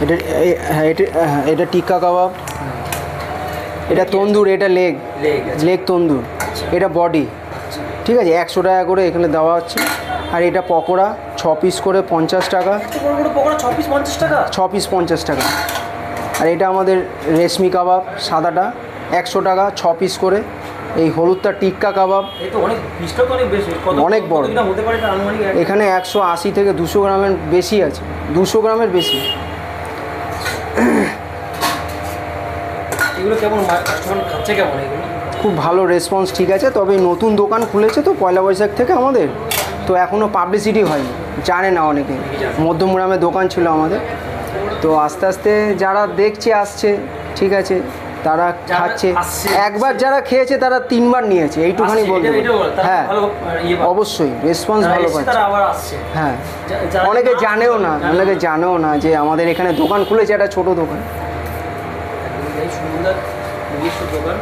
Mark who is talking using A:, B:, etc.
A: এটা হ্যাঁ এটা টিক্কা কাবাব, এটা তন্দুর, এটা লেগ তন্দুর, এটা বডি। ঠিক আছে, 100 টাকা করে এখানে দেওয়া হচ্ছে। আর এটা পকোড়া 6 পিস করে 50 টাকা। 6 পিস 50 টাকা। আর এটা আমাদের রেশমি কাবাব সাদাটা 100 টাকা 6 পিস করে। এই হলুদটা টিক্কা কাবাব, অনেক বড়। এখানে 180 থেকে 200 গ্রামের বেশি আছে, 200 গ্রামের বেশি।
B: এগুলো কেমন কাস্টমার খাচ্ছে কেমন এগুলো?
A: খুব ভালো রেসপন্স, ঠিক আছে। তবে নতুন দোকান খুলেছে তো পয়লা বৈশাখ থেকে আমাদের, তো এখনও পাবলিসিটি হয়নি, জানে না অনেকে। মধ্যমগ্রামে দোকান ছিল আমাদের, তো আস্তে আস্তে যারা দেখছে আসছে, ঠিক আছে, তারা খাচ্ছে। একবার যারা খেয়েছে তারা 3 বার নিয়েছে, এইটুখানি বলতে পারি। হ্যাঁ অবশ্যই রেসপন্স ভালো পাচ্ছে। হ্যাঁ, অনেকে জানেও না যে আমাদের এখানে দোকান খুলেছে, একটা ছোট দোকান।
B: সুন্দর নিজস্ব দোকান।